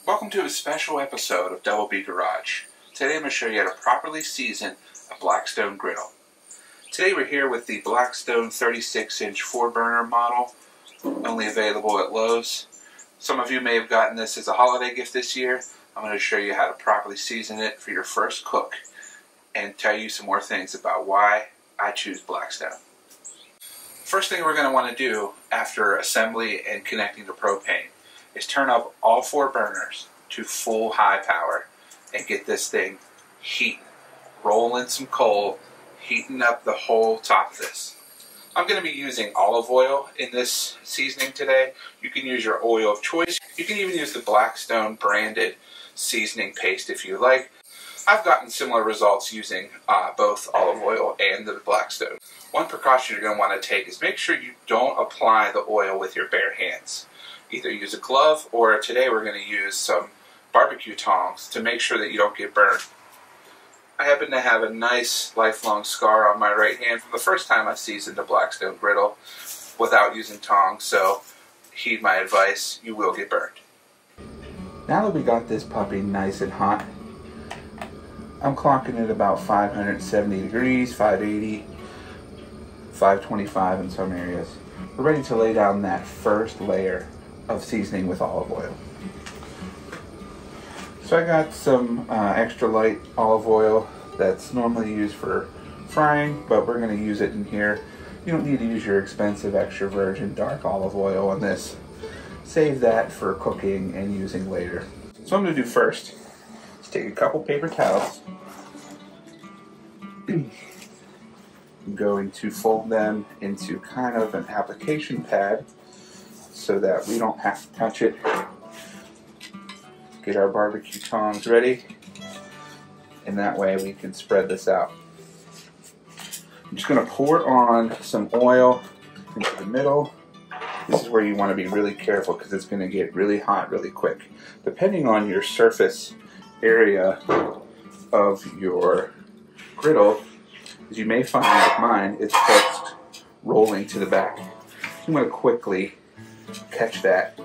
Welcome to a special episode of Double B Garage. Today I'm going to show you how to properly season a Blackstone Griddle. Today we're here with the Blackstone 36-inch 4-burner model, only available at Lowe's. Some of you may have gotten this as a holiday gift this year. I'm going to show you how to properly season it for your first cook and tell you some more things about why I choose Blackstone. First thing we're going to want to do after assembly and connecting to propane is turn up all 4 burners to full high power and get this thing heating. Roll in some coal, heating up the whole top of this. I'm going to be using olive oil in this seasoning today. You can use your oil of choice. You can even use the Blackstone branded seasoning paste if you like. I've gotten similar results using both olive oil and the Blackstone. One precaution you're going to want to take is make sure you don't apply the oil with your bare hands. Either use a glove, or today we're going to use some barbecue tongs to make sure that you don't get burned. I happen to have a nice lifelong scar on my right hand from the first time I seasoned a Blackstone Griddle without using tongs, so heed my advice, you will get burned. Now that we got this puppy nice and hot, I'm clocking it about 570 degrees, 580, 525 in some areas. We're ready to lay down that first layer of seasoning with olive oil. So I got some extra light olive oil that's normally used for frying, but we're going to use it in here. You don't need to use your expensive extra virgin dark olive oil on this. Save that for cooking and using later. So what I'm going to do first is take a couple paper towels. I'm going to fold them into kind of an application pad so that we don't have to touch it. Get our barbecue tongs ready, and that way we can spread this out. I'm just going to pour on some oil into the middle. This is where you want to be really careful because it's going to get really hot really quick. Depending on your surface area of your griddle, as you may find with mine, it starts rolling to the back. You want to quickly catch that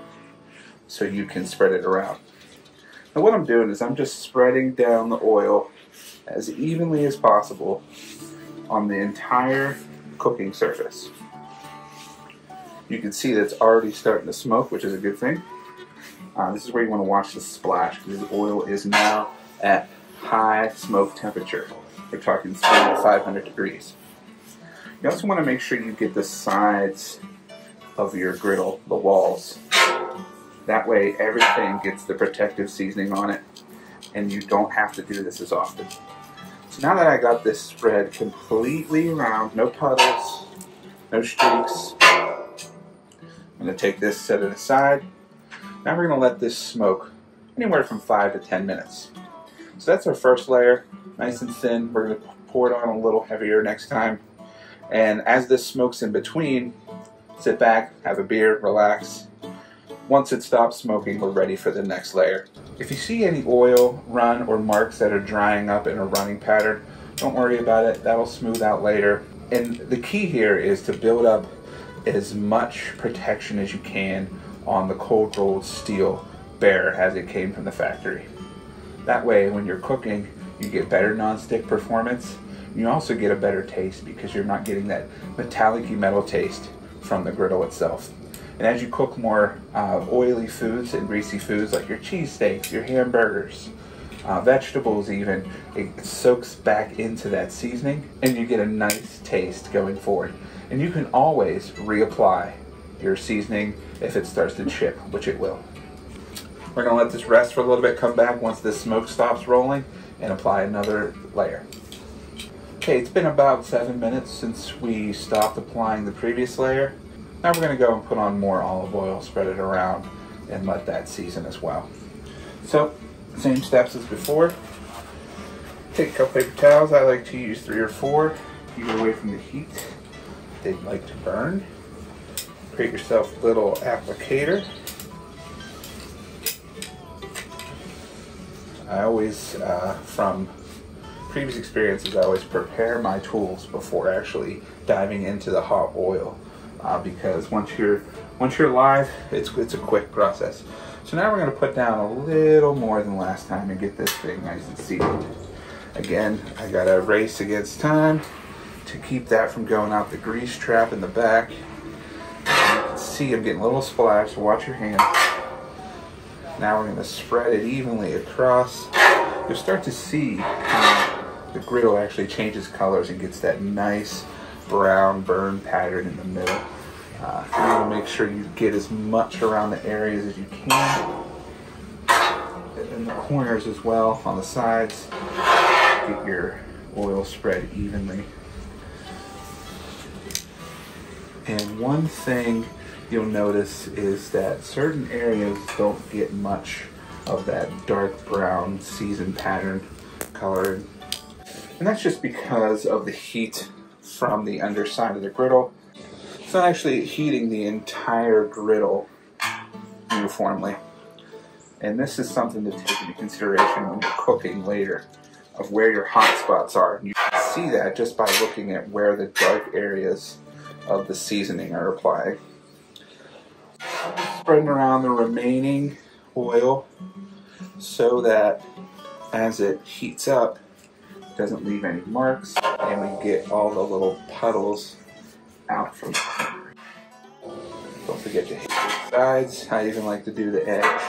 so you can spread it around. Now what I'm doing is I'm just spreading down the oil as evenly as possible on the entire cooking surface. You can see that it's already starting to smoke, which is a good thing. This is where you want to watch the splash because the oil is now at high smoke temperature. We're talking 300 to 500 degrees. You also want to make sure you get the sides of your griddle, the walls. That way everything gets the protective seasoning on it and you don't have to do this as often. So now that I got this spread completely around, no puddles, no streaks, I'm going to take this, set it aside. Now we're going to let this smoke anywhere from 5 to 10 minutes. So that's our first layer, nice and thin. We're going to pour it on a little heavier next time. And as this smokes in between, sit back, have a beer, relax. Once it stops smoking, we're ready for the next layer. If you see any oil, run, or marks that are drying up in a running pattern, don't worry about it. That'll smooth out later. And the key here is to build up as much protection as you can on the cold rolled steel bare as it came from the factory. That way, when you're cooking, you get better non-stick performance. You also get a better taste because you're not getting that metallic-y metal taste from the griddle itself. And as you cook more oily foods and greasy foods like your cheesesteaks, your hamburgers, vegetables even, it soaks back into that seasoning and you get a nice taste going forward. And you can always reapply your seasoning if it starts to chip, which it will. We're going to let this rest for a little bit, come back once this smoke stops rolling, and apply another layer. Okay, it's been about 7 minutes since we stopped applying the previous layer. Now we're going to go and put on more olive oil, spread it around, and let that season as well. So, same steps as before. Take a couple paper towels. I like to use 3 or 4. Keep it away from the heat. They'd like to burn. Create yourself a little applicator. I always, from previous experiences, I always prepare my tools before actually diving into the hot oil because once you're Once you're live, it's a quick process. So now we're going to put down a little more than last time and get this thing nice and seated. Again, I got to race against time to keep that from going out the grease trap in the back. And you can see I'm getting a little splash, so watch your hands. Now we're going to spread it evenly across. You'll start to see how the griddle actually changes colors and gets that nice brown burn pattern in the middle. You want to make sure you get as much around the areas as you can. In the corners as well, on the sides. Get your oil spread evenly. And one thing you'll notice is that certain areas don't get much of that dark brown seasoned pattern color. And that's just because of the heat from the underside of the griddle. It's not actually heating the entire griddle uniformly. And this is something to take into consideration when you're cooking later, of where your hot spots are. You can see that just by looking at where the dark areas of the seasoning are applying. Spreading around the remaining oil so that as it heats up, it doesn't leave any marks, and we get all the little puddles out from there. Don't forget to hit the sides. I even like to do the edge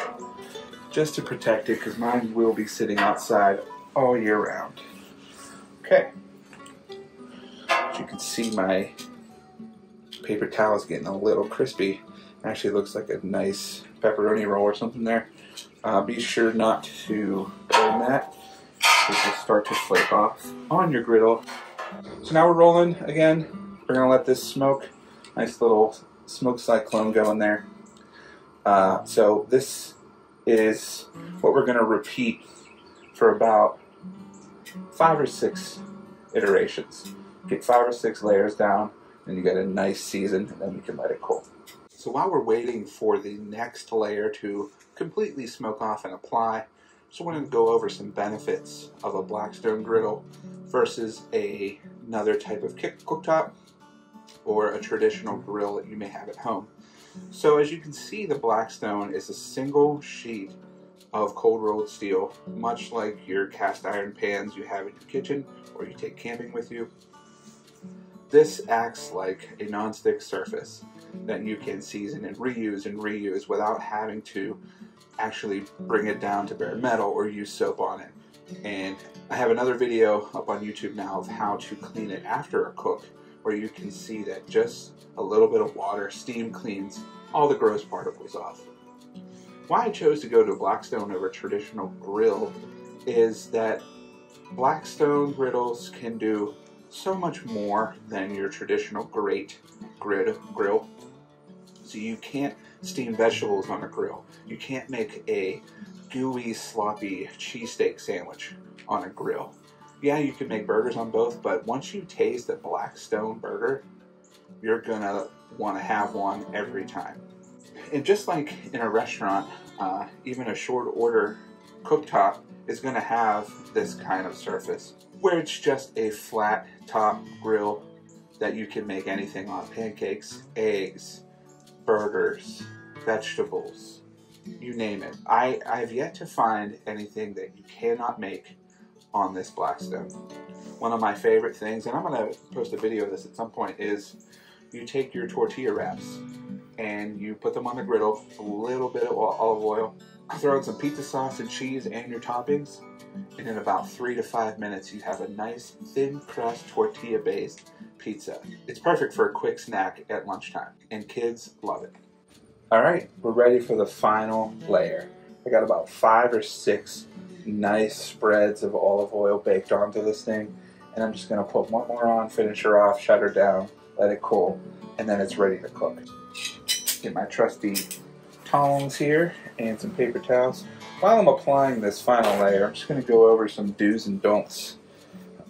just to protect it, because mine will be sitting outside all year round. Okay. As you can see, my paper towel is getting a little crispy. Actually looks like a nice pepperoni roll or something there. Be sure not to burn that, because it'll start to flake off on your griddle. So now we're rolling again. We're going to let this smoke. Nice little smoke cyclone going there. So this is what we're going to repeat for about 5 or 6 iterations. Get 5 or 6 layers down, and you get a nice season, and then we can let it cool. So while we're waiting for the next layer to completely smoke off and apply, just wanted to go over some benefits of a Blackstone griddle versus another type of cooktop or a traditional grill that you may have at home. So as you can see, the Blackstone is a single sheet of cold rolled steel, much like your cast iron pans you have in your kitchen or you take camping with you. This acts like a non-stick surface that you can season and reuse without having to actually bring it down to bare metal or use soap on it. And I have another video up on YouTube now of how to clean it after a cook, where you can see that just a little bit of water, steam cleans all the gross particles off. Why I chose to go to a Blackstone over a traditional grill is that Blackstone griddles can do so much more than your traditional grate grill. So you can't steam vegetables on a grill. You can't make a gooey, sloppy cheesesteak sandwich on a grill. Yeah, you can make burgers on both, but once you taste a Blackstone burger, you're gonna want to have one every time. And just like in a restaurant, even a short order cooktop is gonna have this kind of surface, where it's just a flat top grill that you can make anything on: pancakes, eggs, burgers, vegetables, you name it. I've yet to find anything that you cannot make on this Blackstone. One of my favorite things, and I'm going to post a video of this at some point, is you take your tortilla wraps and you put them on the griddle, a little bit of olive oil, throw in some pizza sauce and cheese and your toppings, and in about 3 to 5 minutes you have a nice thin crust tortilla based pizza. It's perfect for a quick snack at lunchtime, and kids love it. Alright, we're ready for the final layer. I got about 5 or 6 nice spreads of olive oil baked onto this thing, and I'm just going to put one more on, finish her off, shut her down, let it cool, and then it's ready to cook. Get my trusty tongs here and some paper towels. While I'm applying this final layer, I'm just going to go over some do's and don'ts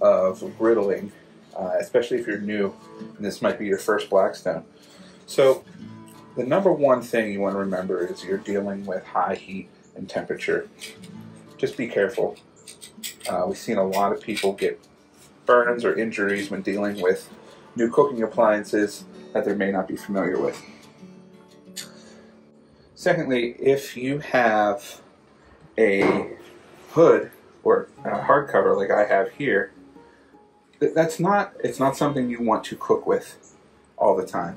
of griddling, especially if you're new and this might be your first Blackstone. So the number one thing you want to remember is you're dealing with high heat and temperature. Just be careful. We've seen a lot of people get burns or injuries when dealing with new cooking appliances that they may not be familiar with. Secondly, if you have a hood or a hardcover like I have here, it's not something you want to cook with all the time.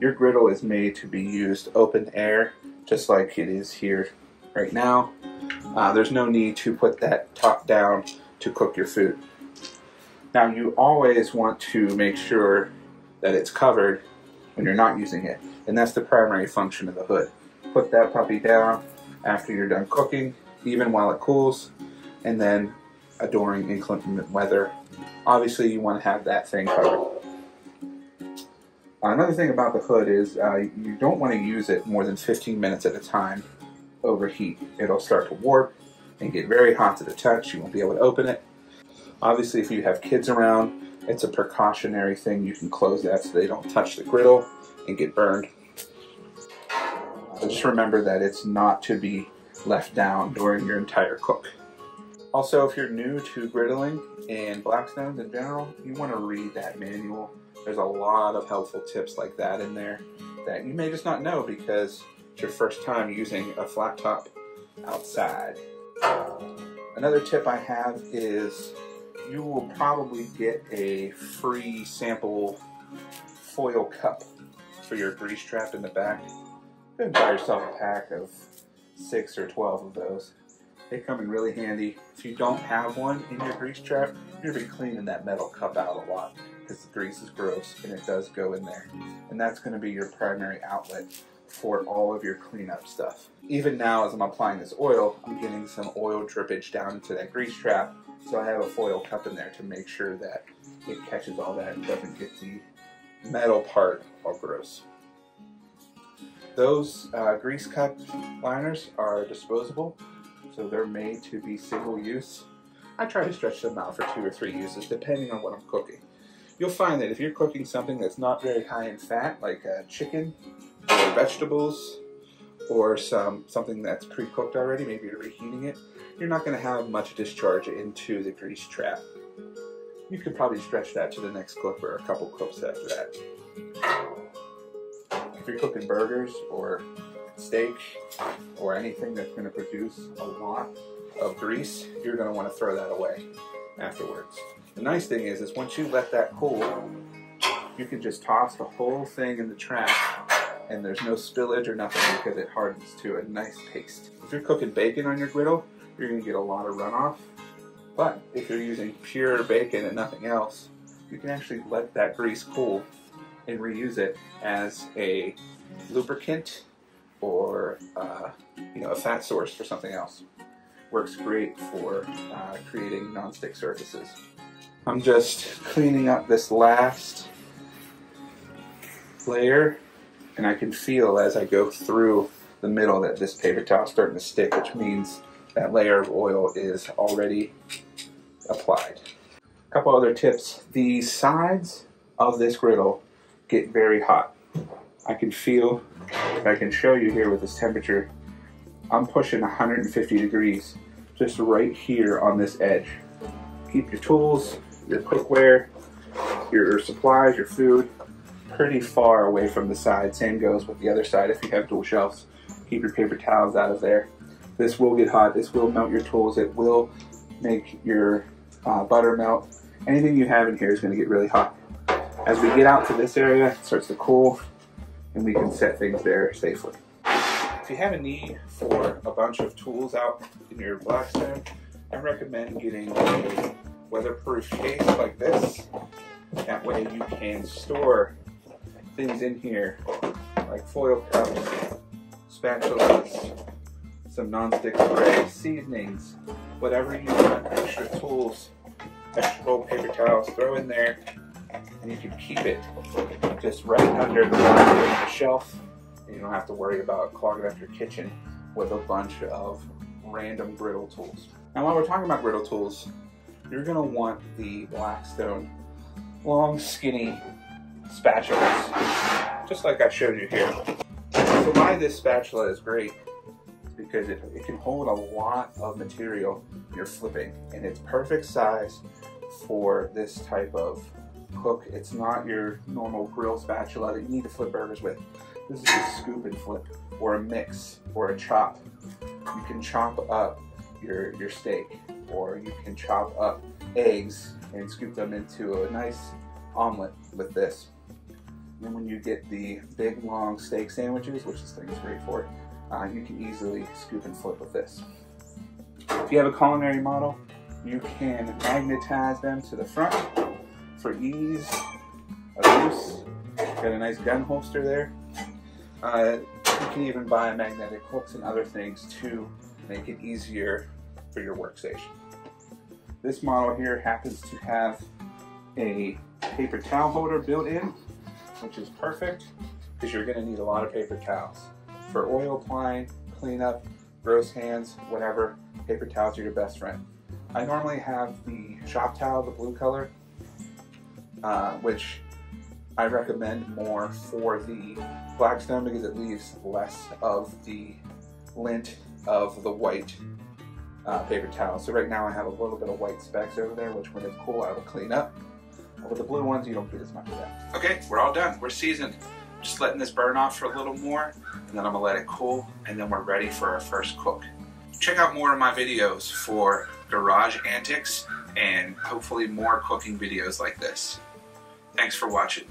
Your griddle is made to be used open air, just like it is here right now. There's no need to put that top down to cook your food. Now, you always want to make sure that it's covered when you're not using it, and that's the primary function of the hood. Put that puppy down after you're done cooking, even while it cools, and then during inclement weather. Obviously, you want to have that thing covered. Another thing about the hood is you don't want to use it more than 15 minutes at a time over heat. It'll start to warp and get very hot to the touch. You won't be able to open it. Obviously, if you have kids around, it's a precautionary thing. You can close that so they don't touch the griddle and get burned. Just remember that it's not to be left down during your entire cook. Also, if you're new to griddling and Blackstones in general, you want to read that manual. There's a lot of helpful tips like that in there that you may just not know because it's your first time using a flat top outside. Another tip I have is you will probably get a free sample foil cup for your grease trap in the back. You can buy yourself a pack of 6 or 12 of those. They come in really handy. If you don't have one in your grease trap, you're going to be cleaning that metal cup out a lot because the grease is gross and it does go in there. And that's going to be your primary outlet for all of your cleanup stuff. Even now, as I'm applying this oil, I'm getting some oil drippage down into that grease trap. So I have a foil cup in there to make sure that it catches all that and doesn't get the metal part all gross. Those grease cup liners are disposable, so they're made to be single use. I try to stretch them out for 2 or 3 uses depending on what I'm cooking. You'll find that if you're cooking something that's not very high in fat, like chicken or vegetables, or something that's pre-cooked already, maybe you're reheating it, you're not going to have much discharge into the grease trap. You could probably stretch that to the next cook or a couple cooks after that. If you're cooking burgers or steak or anything that's going to produce a lot of grease, you're going to want to throw that away afterwards. The nice thing is once you let that cool, you can just toss the whole thing in the trash and there's no spillage or nothing because it hardens to a nice paste. If you're cooking bacon on your griddle, you're going to get a lot of runoff. But if you're using pure bacon and nothing else, you can actually let that grease cool and reuse it as a lubricant or a fat source for something else. Works great for creating non-stick surfaces. I'm just cleaning up this last layer, and I can feel as I go through the middle that this paper towel is starting to stick, which means that layer of oil is already applied. A couple other tips. The sides of this griddle get very hot. I can feel, if I can show you here with this temperature, I'm pushing 150 degrees just right here on this edge. Keep your tools, your cookware, your supplies, your food pretty far away from the side. Same goes with the other side if you have dual shelves. Keep your paper towels out of there. This will get hot, this will melt your tools, it will make your butter melt. Anything you have in here is going to get really hot. As we get out to this area, it starts to cool and we can set things there safely. If you have a need for a bunch of tools out in your Blackstone, I recommend getting a weatherproof case like this. That way you can store things in here like foil cups, spatulas, some non-stick spray, seasonings, whatever you want, extra tools, extra old paper towels, throw in there, and you can keep it just right under the bottom of the shelf. And you don't have to worry about clogging up your kitchen with a bunch of random griddle tools. Now, while we're talking about griddle tools, you're going to want the Blackstone long, skinny spatulas, just like I showed you here. So why this spatula is great is because it can hold a lot of material you're flipping, and it's perfect size for this type of cook. It's not your normal grill spatula that you need to flip burgers with. This is a scoop and flip, or a mix, or a chop. You can chop up your steak, or you can chop up eggs and scoop them into a nice omelet with this. And when you get the big long steak sandwiches, which this thing is great for, you can easily scoop and flip with this. If you have a culinary model, you can magnetize them to the front for ease of use. Got a nice gun holster there. You can even buy magnetic hooks and other things to make it easier for your workstation. This model here happens to have a paper towel holder built in, which is perfect because you're going to need a lot of paper towels. For oil applying, cleanup, gross hands, whatever, paper towels are your best friend. I normally have the shop towel, the blue color, which I recommend more for the Blackstone because it leaves less of the lint of the white paper towel. So right now I have a little bit of white specks over there, which when it's cool I will clean up. With the blue ones you don't get as much of that. Okay, we're all done. We're seasoned. Just letting this burn off for a little more, and then I'm gonna let it cool, and then we're ready for our first cook. Check out more of my videos for garage antics and hopefully more cooking videos like this. Thanks for watching.